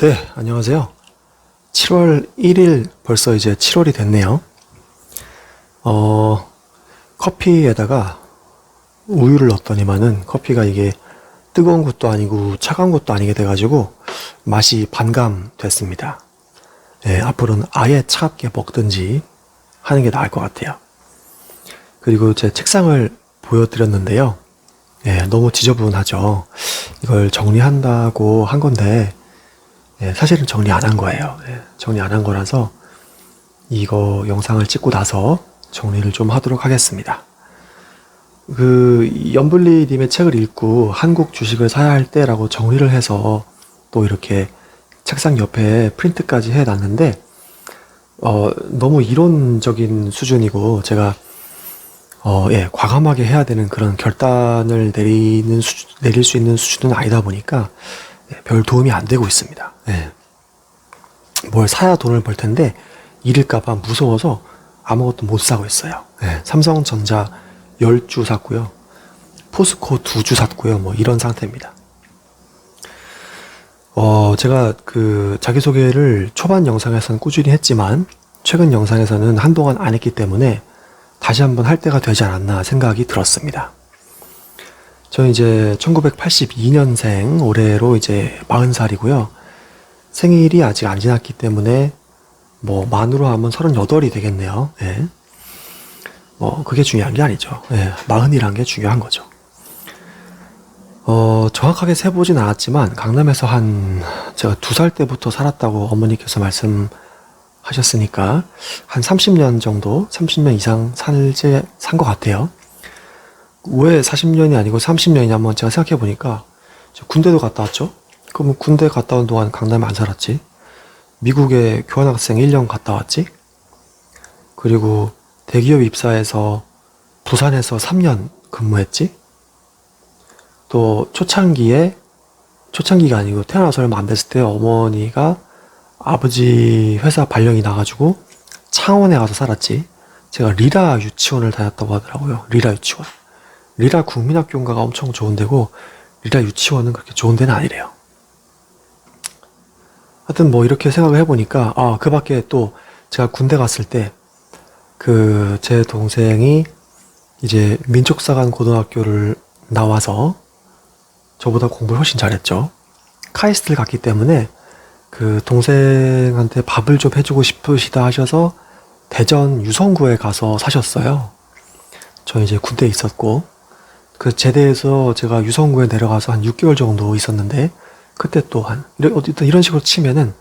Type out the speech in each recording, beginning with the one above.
네, 안녕하세요. 7월 1일 벌써 이제 7월이 됐네요. 커피에다가 우유를 넣었더니만은 커피가 이게 뜨거운 것도 아니고 차가운 것도 아니게 돼가지고 맛이 반감됐습니다. 네, 앞으로는 아예 차갑게 먹든지 하는 게 나을 것 같아요. 그리고 제 책상을 보여드렸는데요. 네, 너무 지저분하죠. 이걸 정리한다고 한 건데 사실은 정리 안 한 거예요. 정리 안 한 거라서 이거 영상을 찍고 나서 정리를 좀 하도록 하겠습니다. 연블리님의 책을 읽고 한국 주식을 사야 할 때라고 정리를 해서 또 이렇게 책상 옆에 프린트까지 해놨는데 너무 이론적인 수준이고 제가 과감하게 해야 되는 그런 결단을 내릴 수 있는 수준은 아니다 보니까 별 도움이 안 되고 있습니다. 뭘 사야 돈을 벌 텐데 잃을까봐 무서워서 아무것도 못 사고 있어요. 삼성전자 10주 샀고요. 포스코 2주 샀고요. 뭐 이런 상태입니다. 제가 자기소개를 초반 영상에서는 꾸준히 했지만 최근 영상에서는 한동안 안 했기 때문에 다시 한번 할 때가 되지 않았나 생각이 들었습니다. 저는 이제 1982년생, 올해로 이제 40살이고요. 생일이 아직 안 지났기 때문에, 만으로 하면 38이 되겠네요. 그게 중요한 게 아니죠. 40이란 게 중요한 거죠. 정확하게 세보진 않았지만, 강남에서 제가 2살 때부터 살았다고 어머니께서 말씀하셨으니까, 한 30년 정도, 30년 이상 산 것 같아요. 왜 40년이 아니고 30년이냐면 제가 생각해 보니까 군대도 갔다 왔죠. 그러면 군대 갔다 온 동안 강남에 안 살았지. 미국에 교환학생 1년 갔다 왔지. 그리고 대기업 입사해서 부산에서 3년 근무했지. 또 초창기가 아니고 태어나서 얼마 안 됐을 때 어머니가 아버지 회사 발령이 나가지고 창원에 가서 살았지. 제가 리라 유치원을 다녔다고 하더라고요. 리라 유치원. 리라 국민학교인가가 엄청 좋은 데고 리라 유치원은 그렇게 좋은 데는 아니래요. 하여튼 이렇게 생각을 해보니까 그 밖에 또 제가 군대 갔을 때 제 동생이 이제 민족사관 고등학교를 나와서 저보다 공부를 훨씬 잘했죠. 카이스트를 갔기 때문에 동생한테 밥을 좀 해주고 싶으시다 하셔서 대전 유성구에 가서 사셨어요. 저 이제 군대에 있었고 제대해서 제가 유성구에 내려가서 한 6개월 정도 있었는데 그때 또 어쨌든 이런 식으로 치면은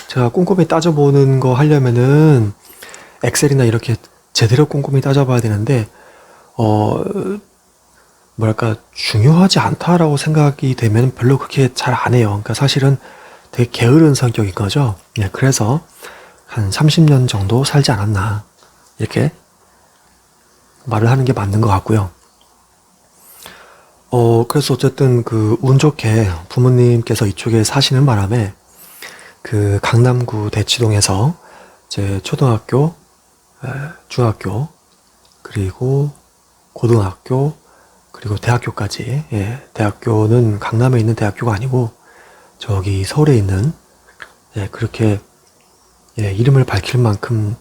제가 꼼꼼히 따져보는 거 하려면은 엑셀이나 이렇게 제대로 꼼꼼히 따져봐야 되는데 중요하지 않다라고 생각이 되면 별로 그렇게 잘 안 해요. 그러니까 사실은 되게 게으른 성격인 거죠. 그래서 한 30년 정도 살지 않았나 이렇게 말을 하는 게 맞는 것 같고요. 그래서 어쨌든 운 좋게 부모님께서 이쪽에 사시는 바람에 강남구 대치동에서 제 초등학교, 중학교, 그리고 고등학교, 그리고 대학교까지, 대학교는 강남에 있는 대학교가 아니고 저기 서울에 있는, 그렇게, 이름을 밝힐 만큼,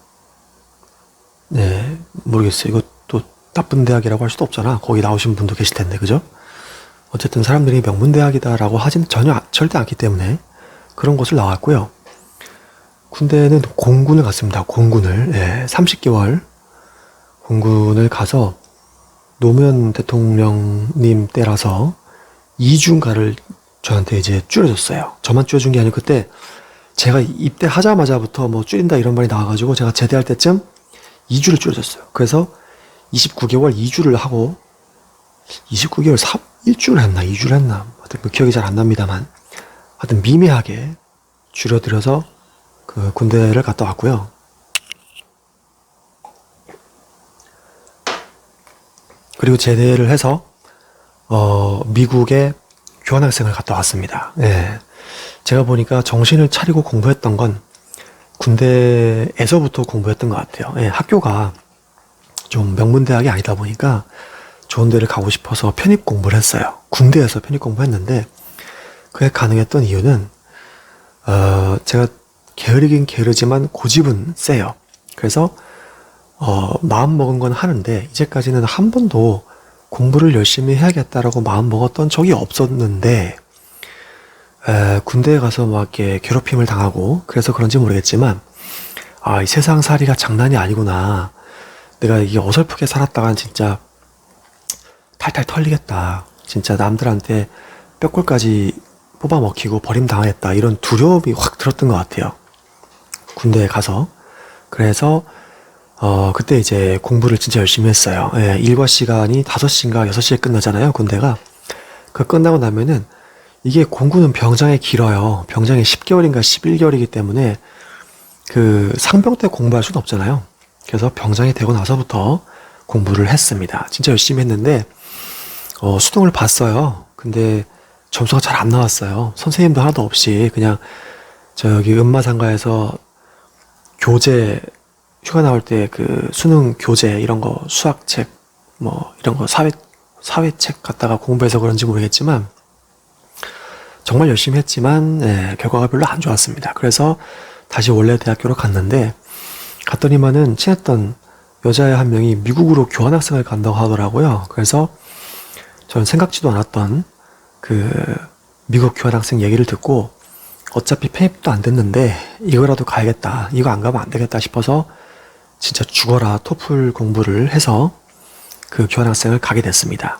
모르겠어요. 이것도 나쁜 대학이라고 할 수도 없잖아. 거기 나오신 분도 계실 텐데, 그죠? 어쨌든 사람들이 명문대학이다라고 하진 절대 않기 때문에 그런 곳을 나왔고요. 군대는 공군을 갔습니다. 공군을. 30개월 공군을 가서 노무현 대통령님 때라서 이중가를 저한테 이제 줄여줬어요. 저만 줄여준 게 아니고 그때 제가 입대하자마자부터 줄인다 이런 말이 나와가지고 제가 제대할 때쯤 2주를 줄여줬어요. 그래서 29개월 2주를 하고 29개월 1주를 했나 2주를 했나 하여튼 기억이 잘 안 납니다만 하여튼 미미하게 줄여들여서 군대를 갔다 왔고요. 그리고 제대를 해서 미국에 교환학생을 갔다 왔습니다. 제가 보니까 정신을 차리고 공부했던 건 군대에서부터 공부했던 것 같아요. 학교가 좀 명문대학이 아니다 보니까 좋은 데를 가고 싶어서 편입 공부를 했어요. 군대에서 편입 공부했는데 그게 가능했던 이유는 제가 게으르긴 게으르지만 고집은 세요. 그래서 마음 먹은 건 하는데 이제까지는 한 번도 공부를 열심히 해야겠다라고 마음 먹었던 적이 없었는데 군대에 가서 막 이렇게 괴롭힘을 당하고 그래서 그런지 모르겠지만 이 세상 살이가 장난이 아니구나. 내가 이게 어설프게 살았다간 진짜 탈탈 털리겠다. 진짜 남들한테 뼈골까지 뽑아먹히고 버림당하겠다. 이런 두려움이 확 들었던 것 같아요. 군대에 가서. 그래서 그때 이제 공부를 진짜 열심히 했어요. 예, 일과 시간이 5시인가 6시에 끝나잖아요, 군대가. 그 끝나고 나면은 이게 공군은 병장이 길어요. 병장이 10개월인가 11개월이기 때문에 그 상병 때 공부할 수는 없잖아요. 그래서 병장이 되고 나서부터 공부를 했습니다. 진짜 열심히 했는데 수능을 봤어요. 근데 점수가 잘 안 나왔어요. 선생님도 하나도 없이 그냥 저기 음마상가에서 교재 휴가 나올 때 그 수능 교재 이런 거 수학책 뭐 이런 거 사회책 갖다가 공부해서 그런지 모르겠지만 정말 열심히 했지만 결과가 별로 안 좋았습니다. 그래서 다시 원래 대학교로 갔는데 갔더니만은 친했던 여자애 한 명이 미국으로 교환학생을 간다고 하더라고요. 그래서 저는 생각지도 않았던 그 미국 교환학생 얘기를 듣고 어차피 편입도 안 됐는데 이거라도 가야겠다. 이거 안 가면 안 되겠다 싶어서 진짜 죽어라 토플 공부를 해서 그 교환학생을 가게 됐습니다.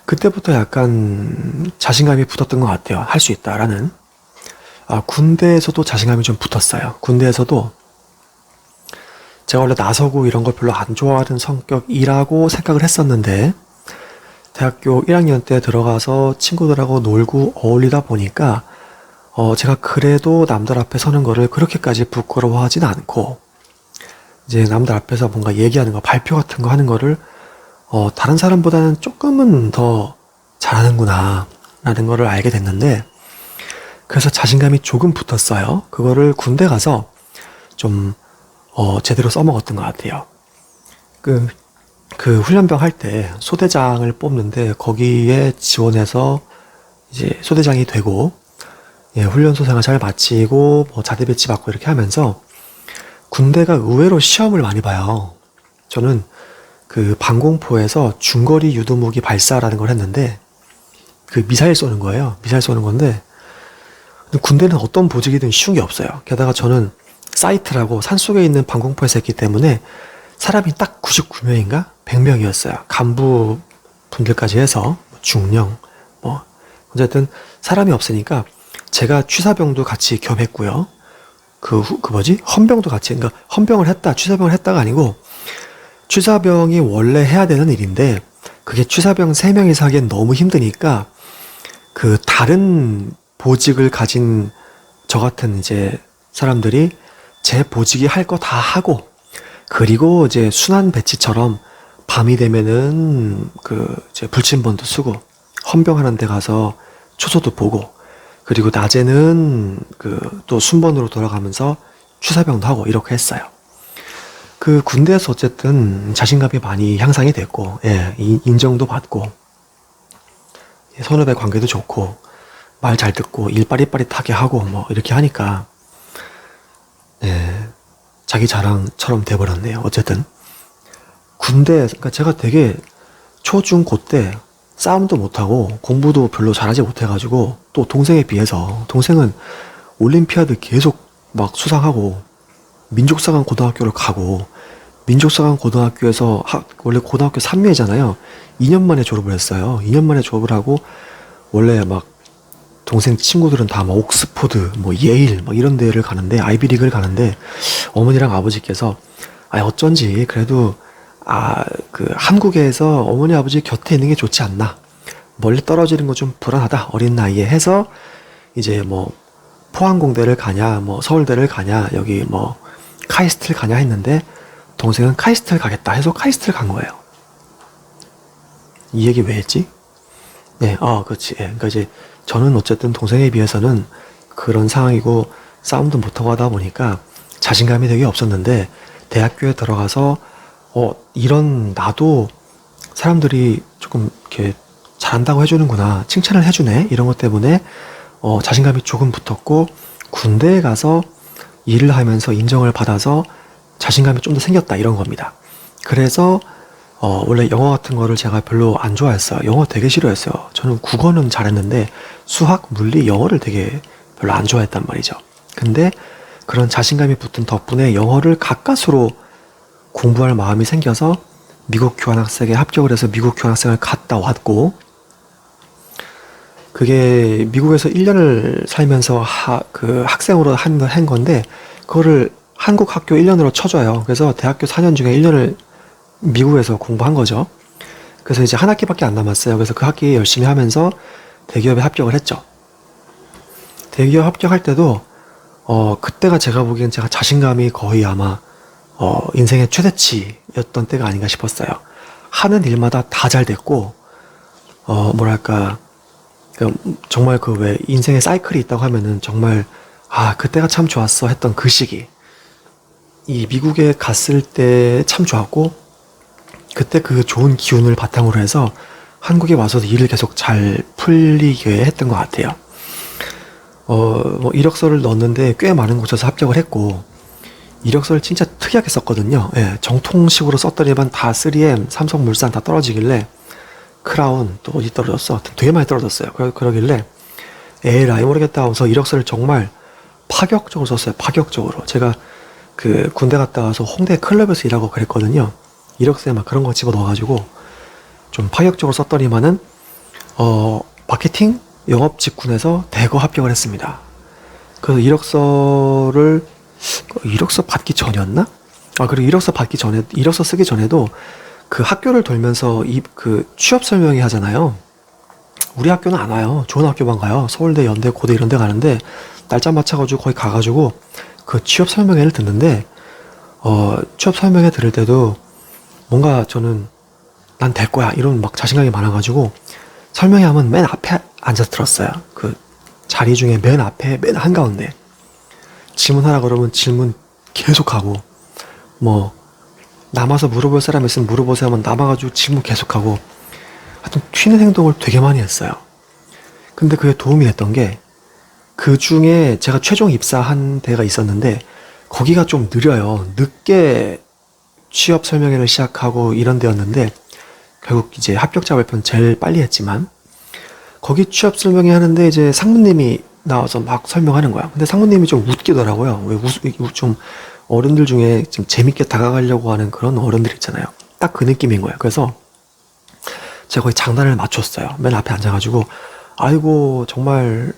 그때부터 약간 자신감이 붙었던 것 같아요. 할 수 있다라는. 군대에서도 자신감이 좀 붙었어요. 군대에서도 제가 원래 나서고 이런 걸 별로 안 좋아하는 성격이라고 생각을 했었는데 대학교 1학년 때 들어가서 친구들하고 놀고 어울리다 보니까 제가 그래도 남들 앞에 서는 거를 그렇게까지 부끄러워하진 않고 이제 남들 앞에서 뭔가 얘기하는 거, 발표 같은 거 하는 거를 다른 사람보다는 조금은 더 잘하는구나 라는 거를 알게 됐는데 그래서 자신감이 조금 붙었어요. 그거를 군대 가서 좀 제대로 써먹었던 것 같아요. 그 훈련병 할 때 소대장을 뽑는데 거기에 지원해서 이제 소대장이 되고 훈련소 생활 잘 마치고 뭐 자대 배치 받고 이렇게 하면서 군대가 의외로 시험을 많이 봐요. 저는 그 방공포에서 중거리 유도무기 발사라는 걸 했는데 그 미사일 쏘는 거예요. 미사일 쏘는 건데 군대는 어떤 보직이든 쉬운 게 없어요. 게다가 저는 사이트라고 산속에 있는 방공포에서 했기 때문에 사람이 딱 99명인가? 100명이었어요. 간부 분들까지 해서 중령 뭐 어쨌든 사람이 없으니까 제가 취사병도 같이 겸했고요. 헌병도 같이, 그러니까 헌병을 했다, 취사병을 했다가 아니고 취사병이 원래 해야 되는 일인데 그게 취사병 3명이서 하기엔 너무 힘드니까 그 다른 보직을 가진 저 같은 이제 사람들이 제 보직이 할 거 다 하고 그리고 이제 순환 배치처럼 밤이 되면은 이제 불침번도 쓰고 헌병하는 데 가서 초소도 보고 그리고 낮에는 또 순번으로 돌아가면서 취사병도 하고 이렇게 했어요. 그 군대에서 어쨌든 자신감이 많이 향상이 됐고 인정도 받고 선후배 관계도 좋고 말 잘 듣고 일 빠릿빠릿하게 하고 뭐 이렇게 하니까 자기 자랑처럼 돼버렸네요. 어쨌든 그러니까 제가 되게 초중고 때 싸움도 못하고 공부도 별로 잘하지 못해가지고 또 동생에 비해서 동생은 올림피아드 계속 막 수상하고 민족사관 고등학교를 가고 민족사관 고등학교에서 원래 고등학교 3년이잖아요. 2년 만에 졸업을 했어요. 2년 만에 졸업을 하고 원래 막 동생 친구들은 다 막 옥스포드, 뭐 예일, 막 이런 데를 가는데 아이비리그를 가는데 어머니랑 아버지께서 어쩐지 그래도 한국에서 어머니 아버지 곁에 있는 게 좋지 않나. 멀리 떨어지는 거 좀 불안하다. 어린 나이에 해서 이제 뭐 포항공대를 가냐, 뭐 서울대를 가냐, 여기 뭐 카이스트를 가냐 했는데 동생은 카이스트를 가겠다 해서 카이스트를 간 거예요. 이 얘기 왜 했지? 그렇지. 그러니까 이제 저는 어쨌든 동생에 비해서는 그런 상황이고 싸움도 못하고 하다 보니까 자신감이 되게 없었는데 대학교에 들어가서 이런 나도 사람들이 조금 이렇게 잘한다고 해주는구나, 칭찬을 해주네, 이런 것 때문에 자신감이 조금 붙었고 군대에 가서 일을 하면서 인정을 받아서 자신감이 좀 더 생겼다 이런 겁니다. 그래서 원래 영어 같은 거를 제가 별로 안 좋아했어요. 영어 되게 싫어했어요. 저는 국어는 잘했는데 수학, 물리, 영어를 되게 별로 안 좋아했단 말이죠. 근데 그런 자신감이 붙은 덕분에 영어를 가까스로 공부할 마음이 생겨서 미국 교환학생에 합격을 해서 미국 교환학생을 갔다 왔고, 그게 미국에서 1년을 살면서 학생으로 한 건데, 그거를 한국 학교 1년으로 쳐줘요. 그래서 대학교 4년 중에 1년을 미국에서 공부한 거죠. 그래서 이제 한 학기밖에 안 남았어요. 그래서 그 학기 열심히 하면서 대기업에 합격을 했죠. 대기업 합격할 때도 그때가 제가 보기엔 제가 자신감이 거의 아마 인생의 최대치였던 때가 아닌가 싶었어요. 하는 일마다 다 잘 됐고, 뭐랄까, 정말 그 왜 인생의 사이클이 있다고 하면은 정말, 그때가 참 좋았어 했던 그 시기. 이 미국에 갔을 때 참 좋았고, 그때 그 좋은 기운을 바탕으로 해서 한국에 와서도 일을 계속 잘 풀리게 했던 것 같아요. 뭐 이력서를 넣었는데 꽤 많은 곳에서 합격을 했고, 이력서를 진짜 특이하게 썼거든요. 예, 정통식으로 썼더니만 다 3M, 삼성물산 다 떨어지길래, 크라운 또 어디 떨어졌어? 되게 많이 떨어졌어요. 그러길래 에라이 모르겠다 하면서 이력서를 정말 파격적으로 썼어요. 파격적으로. 제가 그 군대 갔다 와서 홍대 클럽에서 일하고 그랬거든요. 이력서에 막 그런 거 집어 넣어가지고 좀 파격적으로 썼더니만은 마케팅 영업 직군에서 대거 합격을 했습니다. 그래서 이력서 받기 전이었나? 그리고 이력서 쓰기 전에도 그 학교를 돌면서 그 취업 설명회 하잖아요. 우리 학교는 안 와요. 좋은 학교만 가요. 서울대, 연대, 고대 이런 데 가는데 날짜 맞춰가지고 거기 가가지고 그 취업 설명회를 듣는데 취업 설명회 들을 때도 뭔가 저는 난 될 거야 이런 막 자신감이 많아가지고 설명회 하면 맨 앞에 앉아서 들었어요. 그 자리 중에 맨 앞에 맨 한가운데. 질문하라 그러면 질문 계속하고, 뭐 남아서 물어볼 사람 있으면 물어보세요 하면 남아가지고 질문 계속하고, 하여튼 튀는 행동을 되게 많이 했어요. 근데 그게 도움이 됐던 게, 그 중에 제가 최종 입사한 데가 있었는데 거기가 좀 느려요. 늦게 취업 설명회를 시작하고 이런 데였는데, 결국 이제 합격자 발표는 제일 빨리 했지만, 거기 취업 설명회 하는데 이제 상무님이 나와서 막 설명하는 거야. 근데 상무님이 좀 웃기더라고요. 좀 어른들 중에 좀 재밌게 다가가려고 하는 그런 어른들 있잖아요. 딱 그 느낌인 거예요. 그래서 제가 거의 장단을 맞췄어요. 맨 앞에 앉아가지고, 아이고 정말,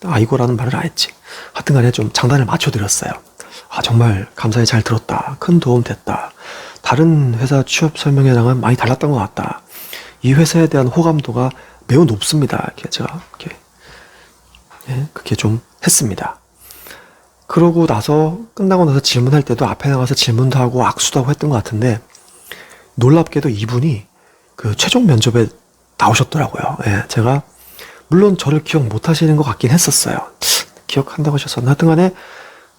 아이고라는 말을 안 했지. 하여튼 간에 좀 장단을 맞춰드렸어요. 정말 감사히 잘 들었다. 큰 도움 됐다. 다른 회사 취업 설명회랑은 많이 달랐던 것 같다. 이 회사에 대한 호감도가 매우 높습니다. 이렇게 제가 그렇게 좀 했습니다. 그러고 나서 끝나고 나서 질문할 때도 앞에 나가서 질문도 하고 악수도 하고 했던 것 같은데, 놀랍게도 이분이 그 최종 면접에 나오셨더라고요. 제가 물론 저를 기억 못 하시는 것 같긴 했었어요. 기억한다고 하셨었나? 하여튼 간에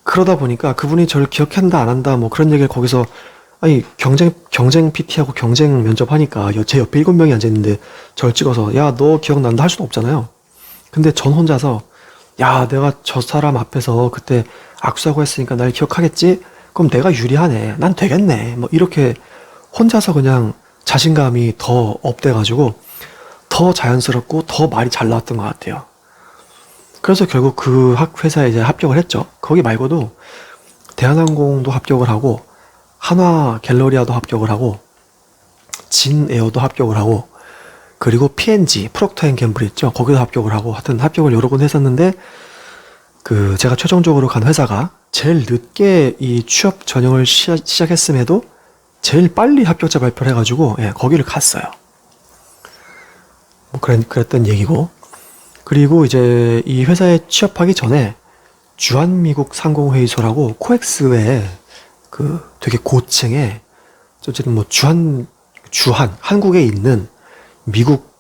그러다 보니까 그분이 저를 기억한다 안 한다 뭐 그런 얘기를 거기서, 경쟁 PT하고 경쟁 면접하니까 제 옆에 7명이 앉아있는데 저를 찍어서 야 너 기억난다 할 수는 없잖아요. 근데 전 혼자서 내가 저 사람 앞에서 그때 악수하고 했으니까 날 기억하겠지? 그럼 내가 유리하네. 난 되겠네. 뭐 이렇게 혼자서 그냥 자신감이 더 업돼가지고 더 자연스럽고 더 말이 잘 나왔던 것 같아요. 그래서 결국 그 회사에 이제 합격을 했죠. 거기 말고도 대한항공도 합격을 하고, 한화 갤러리아도 합격을 하고, 진에어도 합격을 하고, 그리고 P&G, 프록터앤갬블 있죠. 거기도 합격을 하고, 하여튼 합격을 여러 번 했었는데, 제가 최종적으로 간 회사가 제일 늦게 이 취업 전형을 시작했음에도 제일 빨리 합격자 발표를 해가지고, 거기를 갔어요. 뭐 그랬던 얘기고. 그리고 이제 이 회사에 취업하기 전에 주한미국 상공회의소라고 코엑스에 되게 고층에, 어쨌든 뭐 한국에 있는 미국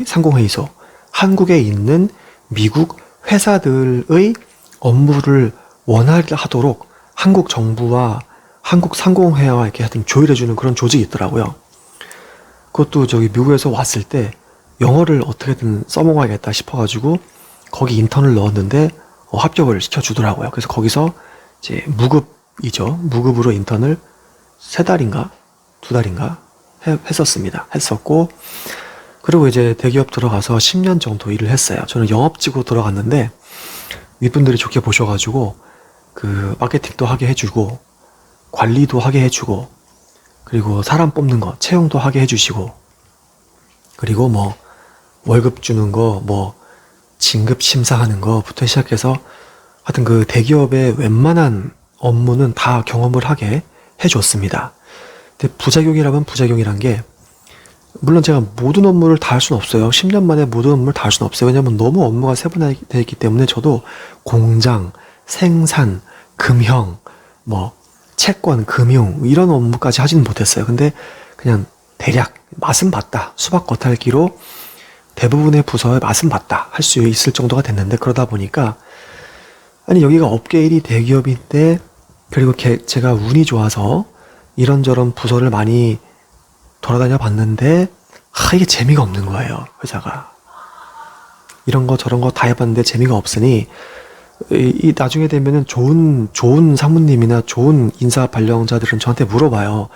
상공회의소, 한국에 있는 미국 회사들의 업무를 원활하도록 한국 정부와 한국 상공회와 이렇게 하여튼 조율해주는 그런 조직이 있더라고요. 그것도 미국에서 왔을 때 영어를 어떻게든 써먹어야겠다 싶어가지고 거기 인턴을 넣었는데, 합격을 시켜주더라고요. 그래서 거기서 이제 무급이죠. 무급으로 인턴을 3달인가 2달인가 했었습니다. 했었고, 그리고 이제 대기업 들어가서 10년 정도 일을 했어요. 저는 영업직으로 들어갔는데 윗분들이 좋게 보셔가지고 그 마케팅도 하게 해주고 관리도 하게 해주고, 그리고 사람 뽑는 거 채용도 하게 해주시고, 그리고 뭐 월급 주는 거, 뭐 진급 심사하는 거부터 시작해서 하여튼 그 대기업의 웬만한 업무는 다 경험을 하게 해줬습니다. 근데 부작용이라면 부작용이란 게, 물론 제가 모든 업무를 다 할 수는 없어요. 10년 만에 모든 업무를 다 할 수는 없어요. 왜냐면 너무 업무가 세분화되어 있기 때문에 저도 공장, 생산, 금형, 뭐 채권, 금융 이런 업무까지 하지는 못했어요. 근데 그냥 대략 맛은 봤다. 수박 겉핥기로 대부분의 부서의 맛은 봤다. 할 수 있을 정도가 됐는데, 그러다 보니까 아니 여기가 업계 1위 대기업인데, 그리고 제가 운이 좋아서 이런저런 부서를 많이 돌아다녀 봤는데 이게 재미가 없는 거예요. 회사가 이런 거 저런 거 다 해봤는데 재미가 없으니 이 나중에 되면은 좋은 상무님이나 좋은 인사 발령자들은 저한테 물어봐요.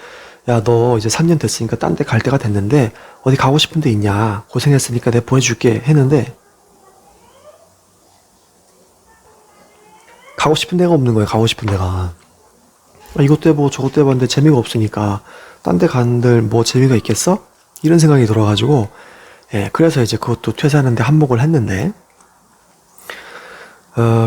야, 너 이제 3년 됐으니까 딴 데 갈 때가 됐는데 어디 가고 싶은 데 있냐? 고생했으니까 내가 보내줄게 했는데 가고 싶은 데가 없는 거예요. 가고 싶은 데가. 이것도 해보고 저것도 해봤는데 재미가 없으니까 딴 데 간들 뭐 재미가 있겠어? 이런 생각이 들어가지고, 예, 그래서 이제 그것도 퇴사하는데 한몫을 했는데,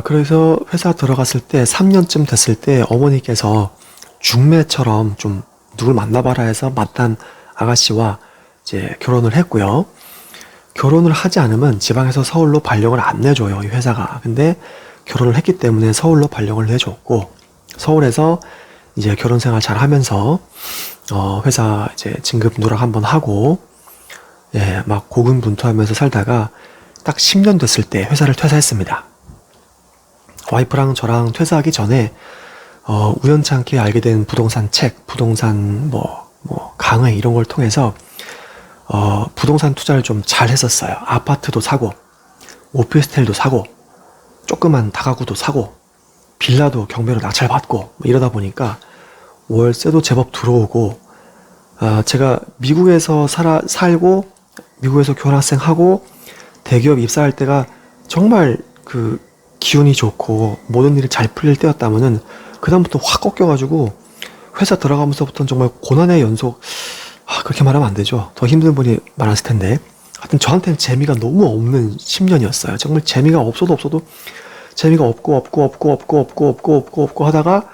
그래서 회사 들어갔을 때 3년쯤 됐을 때 어머니께서 중매처럼 좀 누굴 만나봐라 해서 만난 아가씨와 이제 결혼을 했고요. 결혼을 하지 않으면 지방에서 서울로 발령을 안 내줘요, 이 회사가. 근데 결혼을 했기 때문에 서울로 발령을 내줬고, 서울에서 이제 결혼 생활 잘 하면서 회사 이제 진급 누락 한번 하고, 예, 막 고군분투하면서 살다가 딱 10년 됐을 때 회사를 퇴사했습니다. 와이프랑 저랑 퇴사하기 전에 우연찮게 알게 된 부동산 책, 부동산 강의 이런 걸 통해서 부동산 투자를 좀 잘 했었어요. 아파트도 사고, 오피스텔도 사고, 조그만 다가구도 사고, 빌라도 경매로 낙찰받고, 뭐 이러다 보니까 월세도 제법 들어오고, 제가 미국에서 살고, 미국에서 교환학생하고, 대기업 입사할 때가 정말 그 기운이 좋고, 모든 일이 잘 풀릴 때였다면은, 그다음부터 확 꺾여가지고, 회사 들어가면서부터는 정말 고난의 연속, 그렇게 말하면 안 되죠. 더 힘든 분이 많았을 텐데. 하여튼 저한테는 재미가 너무 없는 10년이었어요. 정말 재미가 없어도 재미가 없고 하다가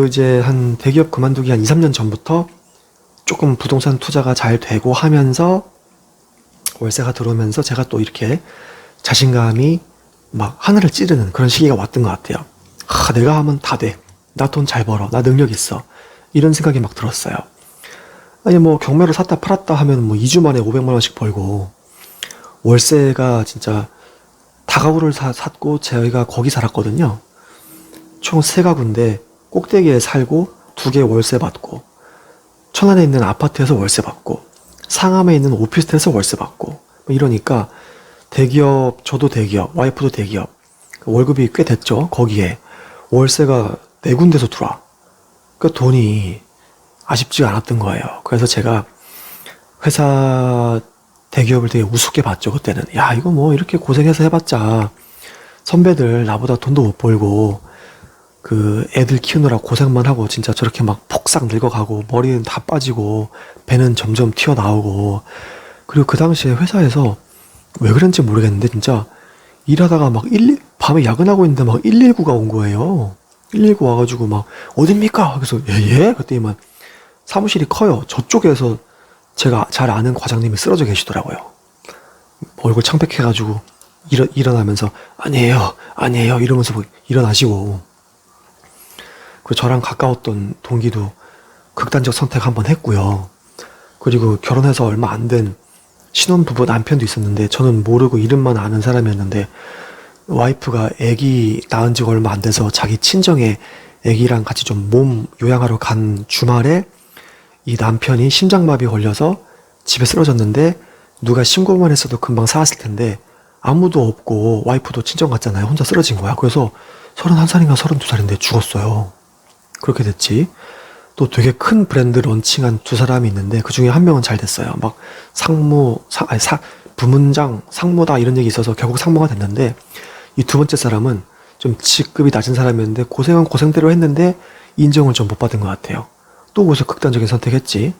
이제 한 대기업 그만두기 한 2, 3년 전부터 조금 부동산 투자가 잘 되고 하면서 월세가 들어오면서 제가 또 이렇게 자신감이 막 하늘을 찌르는 그런 시기가 왔던 것 같아요. 내가 하면 다 돼. 나 돈 잘 벌어. 나 능력 있어. 이런 생각이 막 들었어요. 아니 뭐 경매로 샀다 팔았다 하면 뭐 2주 만에 500만 원씩 벌고, 월세가 진짜 다가구를 샀고 저희가 거기 살았거든요. 총 3가구인데 꼭대기에 살고 2개 월세 받고, 천안에 있는 아파트에서 월세 받고, 상암에 있는 오피스텔에서 월세 받고, 뭐 이러니까 대기업, 저도 대기업, 와이프도 대기업, 월급이 꽤 됐죠. 거기에 월세가 4군데서 들어와. 그 돈이 아쉽지가 않았던 거예요. 그래서 제가 회사 대기업을 되게 우습게 봤죠, 그때는. 야, 이거 뭐 이렇게 고생해서 해봤자 선배들 나보다 돈도 못 벌고 그 애들 키우느라 고생만 하고 진짜 저렇게 막 폭삭 늙어가고 머리는 다 빠지고 배는 점점 튀어나오고. 그리고 그 당시에 회사에서 왜 그런지 모르겠는데 진짜 일하다가 막 밤에 야근하고 있는데 막 119가 온 거예요. 119 와가지고 막 어딥니까? 그래서 예? 그랬더니만 사무실이 커요. 저쪽에서 제가 잘 아는 과장님이 쓰러져 계시더라고요. 얼굴 창백해가지고 일어나면서 아니에요 이러면서 뭐 일어나시고. 그리고 저랑 가까웠던 동기도 극단적 선택 한번 했고요. 그리고 결혼해서 얼마 안 된 신혼부부 남편도 있었는데 저는 모르고 이름만 아는 사람이었는데, 와이프가 아기 낳은 지가 얼마 안 돼서 자기 친정에 아기랑 같이 좀 몸 요양하러 간 주말에 이 남편이 심장마비 걸려서 집에 쓰러졌는데, 누가 신고만 했어도 금방 사왔을 텐데 아무도 없고 와이프도 친정 갔잖아요. 혼자 쓰러진 거야. 그래서 31살인가 32살인데 죽었어요. 그렇게 됐지. 또 되게 큰 브랜드 런칭한 두 사람이 있는데 그 중에 한 명은 잘 됐어요. 막 부문장, 상무다 이런 얘기 있어서 결국 상무가 됐는데 이 두 번째 사람은 좀 직급이 낮은 사람이었는데 고생은 고생대로 했는데 인정을 좀 못 받은 것 같아요. 또 거기서 극단적인 선택했지.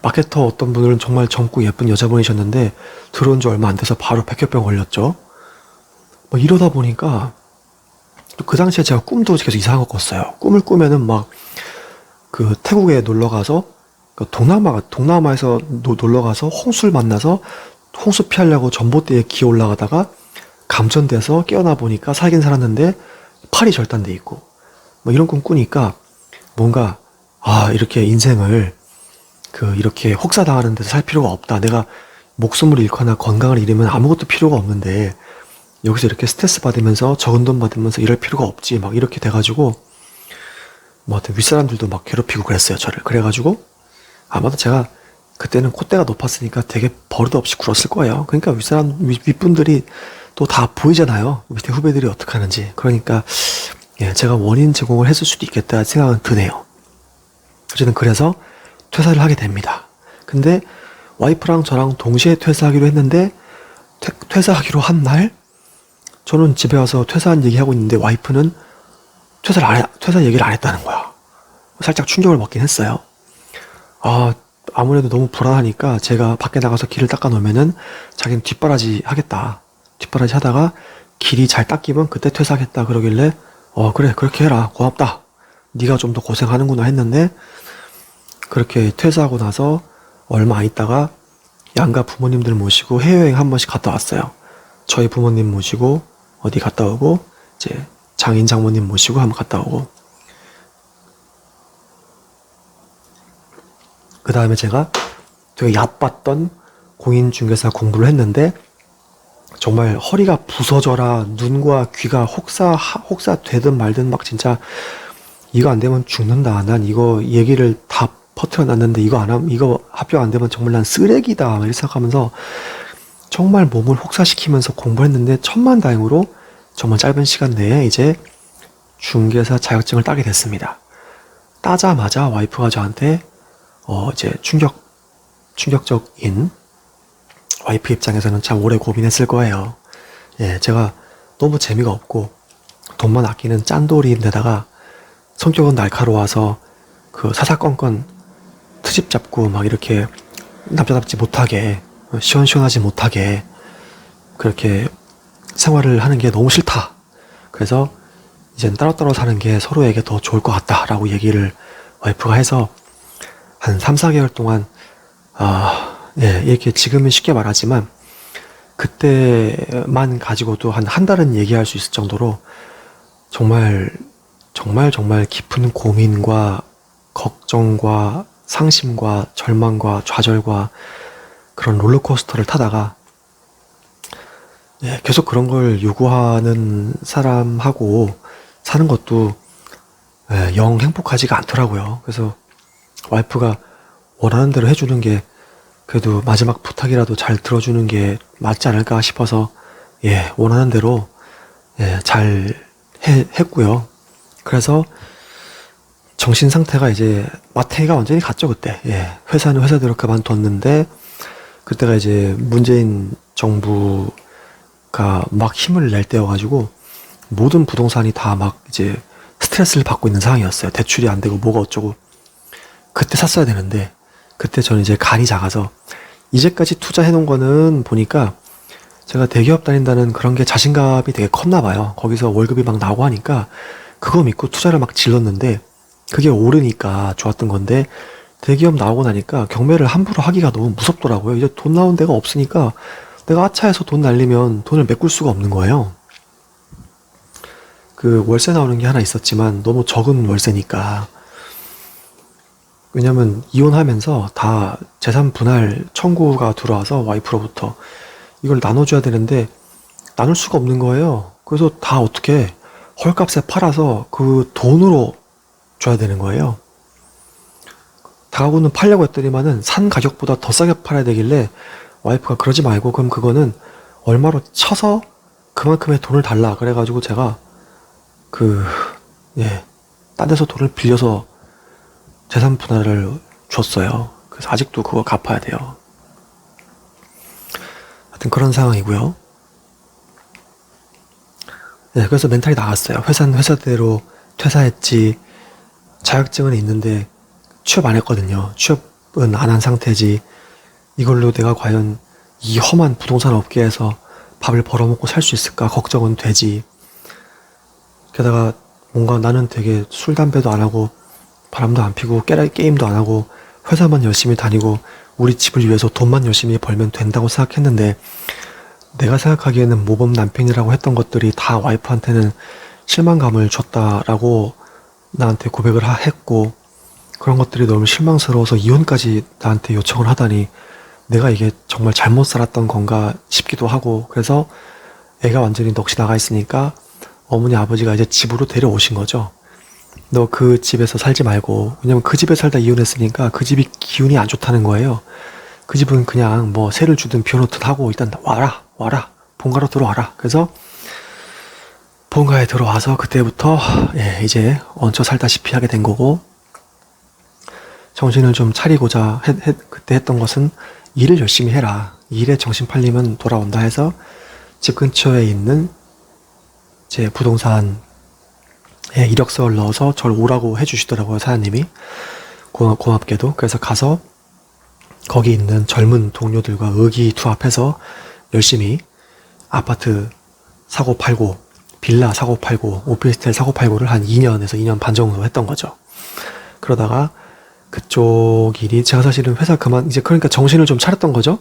마케터 어떤 분들은 정말 젊고 예쁜 여자분이셨는데 들어온 지 얼마 안 돼서 바로 백혈병 걸렸죠. 뭐 이러다 보니까 그 당시에 제가 꿈도 계속 이상한 거 꿨어요. 꿈을 꾸면은 막 그 태국에 놀러 가서 동남아에서 놀러 가서 홍수를 만나서 홍수 피하려고 전봇대에 기어 올라가다가 감전돼서 깨어나 보니까 살긴 살았는데 팔이 절단돼 있고 뭐 이런 꿈 꾸니까 뭔가 이렇게 인생을 이렇게 혹사당하는 데서 살 필요가 없다. 내가 목숨을 잃거나 건강을 잃으면 아무것도 필요가 없는데 여기서 이렇게 스트레스 받으면서 적은 돈 받으면서 이럴 필요가 없지. 막 이렇게 돼가지고 뭐 하여튼 윗사람들도 막 괴롭히고 그랬어요. 저를. 그래가지고 아마도 제가 그때는 콧대가 높았으니까 되게 버릇없이 굴었을 거예요. 그러니까 윗분들이 또 다 보이잖아요. 밑에 후배들이 어떻게 하는지. 그러니까 제가 원인 제공을 했을 수도 있겠다 생각은 드네요. 어쨌든 그래서 퇴사를 하게 됩니다. 근데 와이프랑 저랑 동시에 퇴사하기로 했는데 퇴사하기로 한 날 저는 집에 와서 퇴사한 얘기하고 있는데 와이프는 퇴사 얘기를 안 했다는 거야. 살짝 충격을 먹긴 했어요. 아무래도 너무 불안하니까 제가 밖에 나가서 길을 닦아 놓으면은 자기는 뒷바라지 하겠다. 뒷바라지 하다가 길이 잘 닦이면 그때 퇴사하겠다 그러길래 그래 그렇게 해라 고맙다. 네가 좀 더 고생하는구나 했는데 그렇게 퇴사하고 나서 얼마 안 있다가 양가 부모님들 모시고 해외여행 한 번씩 갔다 왔어요. 저희 부모님 모시고 어디 갔다 오고 이제 장인 장모님 모시고 한번 갔다 오고 그 다음에 제가 되게 얕봤던 공인중개사 공부를 했는데 정말 허리가 부서져라 눈과 귀가 혹사되든 말든 막 진짜 이거 안 되면 죽는다. 난 이거 얘기를 다 퍼뜨려놨는데 이거 합격 안 되면 정말 난 쓰레기다. 이렇게 생각하면서 정말 몸을 혹사시키면서 공부했는데 천만다행으로 정말 짧은 시간 내에 이제 중개사 자격증을 따게 됐습니다. 따자마자 와이프가 저한테 이제 충격적인 와이프 입장에서는 참 오래 고민했을 거예요. 제가 너무 재미가 없고 돈만 아끼는 짠돌이인데다가 성격은 날카로워서 사사건건 트집 잡고 막 이렇게 남자답지 못하게 시원시원하지 못하게 그렇게 생활을 하는 게 너무 싫다. 그래서 이젠 따로따로 사는 게 서로에게 더 좋을 것 같다라고 얘기를 와이프가 해서 한 3, 4개월 동안 이렇게 지금은 쉽게 말하지만 그때만 가지고도 한 달은 얘기할 수 있을 정도로 정말 깊은 고민과 걱정과 상심과 절망과 좌절과 그런 롤러코스터를 타다가 계속 그런 걸 요구하는 사람하고 사는 것도 영 행복하지가 않더라고요. 그래서 와이프가 원하는 대로 해주는 게 그래도 마지막 부탁이라도 잘 들어주는 게 맞지 않을까 싶어서 원하는 대로 잘 했고요. 그래서 정신 상태가 이제 마탱이가 완전히 갔죠 그때. 회사는 회사대로 그만뒀는데 그때가 이제 문재인 정부가 막 힘을 낼 때여가지고 모든 부동산이 다 막 이제 스트레스를 받고 있는 상황이었어요. 대출이 안 되고 뭐가 어쩌고. 그때 샀어야 되는데 그때 저는 이제 간이 작아서 이제까지 투자해 놓은 거는 보니까 제가 대기업 다닌다는 그런 게 자신감이 되게 컸나 봐요. 거기서 월급이 막 나오고 하니까 그거 믿고 투자를 막 질렀는데 그게 오르니까 좋았던 건데 대기업 나오고 나니까 경매를 함부로 하기가 너무 무섭더라고요. 이제 돈 나온 데가 없으니까 내가 하차해서 돈 날리면 돈을 메꿀 수가 없는 거예요. 그 월세 나오는 게 하나 있었지만 너무 적은 월세니까. 왜냐면 이혼하면서 다 재산 분할 청구가 들어와서 와이프로부터 이걸 나눠줘야 되는데 나눌 수가 없는 거예요. 그래서 다 어떻게 헐값에 팔아서 그 돈으로 줘야 되는 거예요. 다가구는 팔려고 했더니만은 산 가격보다 더 싸게 팔아야 되길래 와이프가 그러지 말고 그럼 그거는 얼마로 쳐서 그만큼의 돈을 달라. 그래가지고 제가 딴 데서 돈을 빌려서 재산 분할을 줬어요. 그래서 아직도 그거 갚아야 돼요. 하여튼 그런 상황이고요. 네, 그래서 멘탈이 나갔어요. 회사는 회사대로 퇴사했지. 자격증은 있는데 취업 안 했거든요. 취업은 안 한 상태지. 이걸로 내가 과연 이 험한 부동산 업계에서 밥을 벌어먹고 살 수 있을까 걱정은 되지. 게다가 뭔가 나는 되게 술, 담배도 안 하고 바람도 안 피고 게임도 안 하고 회사만 열심히 다니고 우리 집을 위해서 돈만 열심히 벌면 된다고 생각했는데 내가 생각하기에는 모범 남편이라고 했던 것들이 다 와이프한테는 실망감을 줬다라고 나한테 고백을 했고 그런 것들이 너무 실망스러워서 이혼까지 나한테 요청을 하다니 내가 이게 정말 잘못 살았던 건가 싶기도 하고 그래서 애가 완전히 넋이 나가 있으니까 어머니 아버지가 이제 집으로 데려오신 거죠. 너 그 집에서 살지 말고 왜냐면 그 집에 살다 이혼했으니까 그 집이 기운이 안 좋다는 거예요. 그 집은 그냥 뭐 세를 주든 비워놓든 하고 일단 와라 본가로 들어와라. 그래서 본가에 들어와서 그때부터 이제 얹혀 살다시피 하게 된 거고 정신을 좀 차리고자 그때 했던 것은 일을 열심히 해라. 일에 정신 팔리면 돌아온다 해서 집 근처에 있는 제 부동산에 이력서를 넣어서 저를 오라고 해주시더라고요. 사장님이. 고맙게도. 그래서 가서 거기 있는 젊은 동료들과 의기투합해서 열심히 아파트 사고 팔고 빌라 사고 팔고 오피스텔 사고 팔고를 한 2년에서 2년 반 정도 했던 거죠. 그러다가 그쪽 일이 제가 사실은 회사 이제 그러니까 정신을 좀 차렸던 거죠.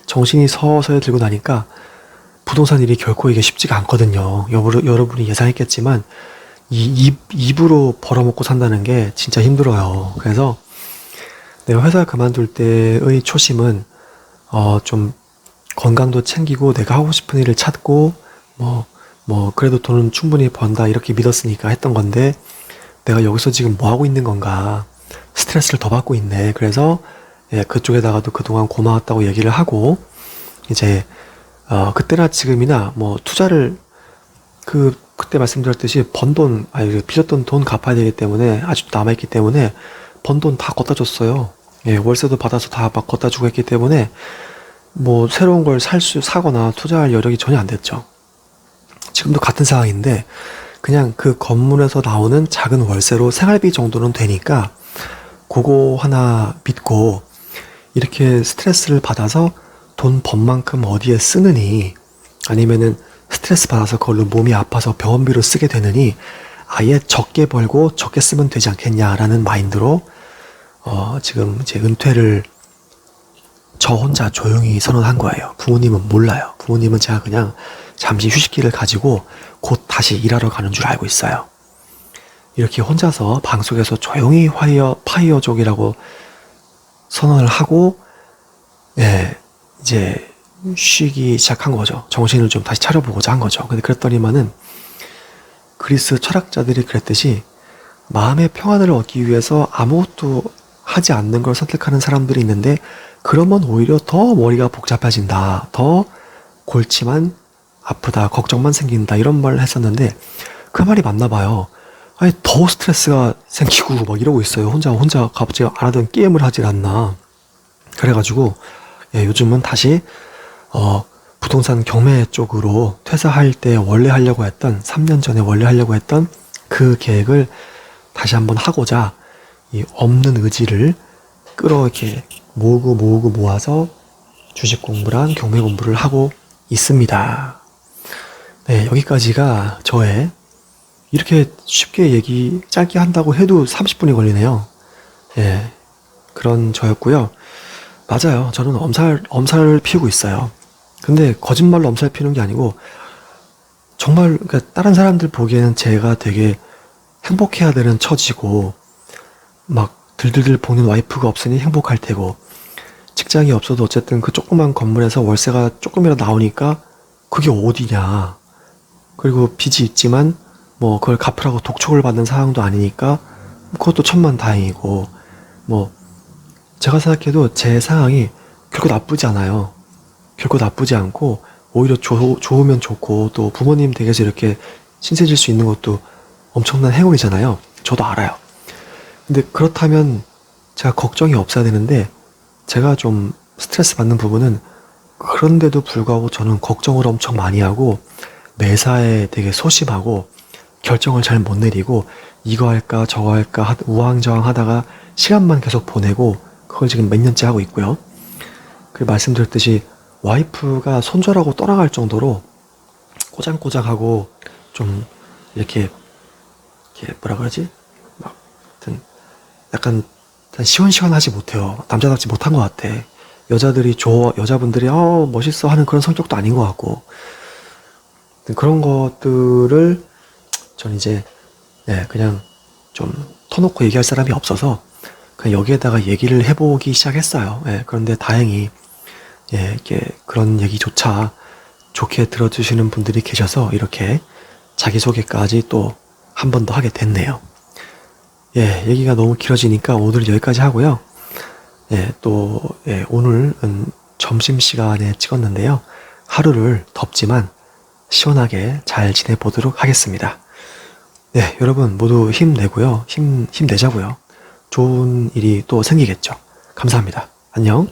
정신이 서서히 들고 나니까 부동산 일이 결코 이게 쉽지가 않거든요. 여러분이 예상했겠지만 입으로 벌어먹고 산다는 게 진짜 힘들어요. 그래서 내가 회사 그만둘 때의 초심은 좀 건강도 챙기고 내가 하고 싶은 일을 찾고 그래도 돈은 충분히 번다 이렇게 믿었으니까 했던 건데 내가 여기서 지금 뭐 하고 있는 건가 스트레스를 더 받고 있네. 그래서 그쪽에다가도 그동안 고마웠다고 얘기를 하고 이제 그때나 지금이나 뭐 투자를 그때 말씀드렸듯이 빌렸던 돈 갚아야 되기 때문에 아직도 남아있기 때문에 번 돈 다 걷다 줬어요. 월세도 받아서 다 막 걷다 주고 했기 때문에 뭐 새로운 걸 사거나 투자할 여력이 전혀 안 됐죠. 지금도 같은 상황인데 그냥 그 건물에서 나오는 작은 월세로 생활비 정도는 되니까 그거 하나 믿고 이렇게 스트레스를 받아서 돈 번 만큼 어디에 쓰느니 아니면은 스트레스 받아서 그걸로 몸이 아파서 병원비로 쓰게 되느니 아예 적게 벌고 적게 쓰면 되지 않겠냐라는 마인드로 지금 이제 은퇴를 저 혼자 조용히 선언한 거예요. 부모님은 몰라요. 부모님은 제가 그냥 잠시 휴식기를 가지고 곧 다시 일하러 가는 줄 알고 있어요. 이렇게 혼자서 방송에서 조용히 파이어족이라고 선언을 하고 이제 쉬기 시작한 거죠. 정신을 좀 다시 차려보고자 한 거죠. 근데 그랬더니만은 그리스 철학자들이 그랬듯이 마음의 평안을 얻기 위해서 아무것도 하지 않는 걸 선택하는 사람들이 있는데 그러면 오히려 더 머리가 복잡해진다. 더 골치만 아프다. 걱정만 생긴다. 이런 말을 했었는데 그 말이 맞나 봐요. 아니 더 스트레스가 생기고 막 이러고 있어요. 혼자 갑자기 안 하던 게임을 하질 않나. 그래가지고 요즘은 다시 부동산 경매 쪽으로 퇴사할 때 원래 하려고 했던 3년 전에 원래 하려고 했던 그 계획을 다시 한번 하고자 이 없는 의지를 이렇게 모으고 모아서 주식 공부랑 경매 공부를 하고 있습니다. 네, 여기까지가 저의 이렇게 쉽게 얘기 짧게 한다고 해도 30분이 걸리네요. 그런 저였고요. 맞아요. 저는 엄살을 피우고 있어요. 근데 거짓말로 엄살 피우는 게 아니고 정말 그러니까 다른 사람들 보기에는 제가 되게 행복해야 되는 처지고 막 들들들 볶는 와이프가 없으니 행복할 테고 직장이 없어도 어쨌든 그 조그만 건물에서 월세가 조금이라도 나오니까 그게 어디냐. 그리고 빚이 있지만 뭐 그걸 갚으라고 독촉을 받는 상황도 아니니까 그것도 천만다행이고 뭐 제가 생각해도 제 상황이 결코 나쁘지 않아요. 결코 나쁘지 않고 오히려 좋으면 좋고, 또 부모님 댁에서 이렇게 친해질 수 있는 것도 엄청난 행운이잖아요. 저도 알아요. 근데 그렇다면 제가 걱정이 없어야 되는데, 제가 좀 스트레스 받는 부분은, 그런데도 불구하고 저는 걱정을 엄청 많이 하고 매사에 되게 소심하고 결정을 잘 못 내리고 이거 할까 저거 할까 우왕좌왕 하다가 시간만 계속 보내고 그걸 지금 몇 년째 하고 있고요. 그 말씀드렸듯이 와이프가 손절하고 떠나갈 정도로 꼬장꼬장하고 좀 이렇게 뭐라 그러지? 막 하여튼 약간 시원시원하지 못해요. 남자답지 못한 것 같아. 여자분들이 멋있어 하는 그런 성격도 아닌 것 같고 그런 것들을 전 이제 그냥 좀 터놓고 얘기할 사람이 없어서 그냥 여기에다가 얘기를 해보기 시작했어요. 그런데 다행히 이렇게 그런 얘기조차 좋게 들어주시는 분들이 계셔서 이렇게 자기소개까지 또 한 번 더 하게 됐네요. 얘기가 너무 길어지니까 오늘 여기까지 하고요. 오늘은 점심시간에 찍었는데요. 하루를 덥지만 시원하게 잘 지내보도록 하겠습니다. 여러분 모두 힘내고요. 힘내자고요. 좋은 일이 또 생기겠죠. 감사합니다. 안녕.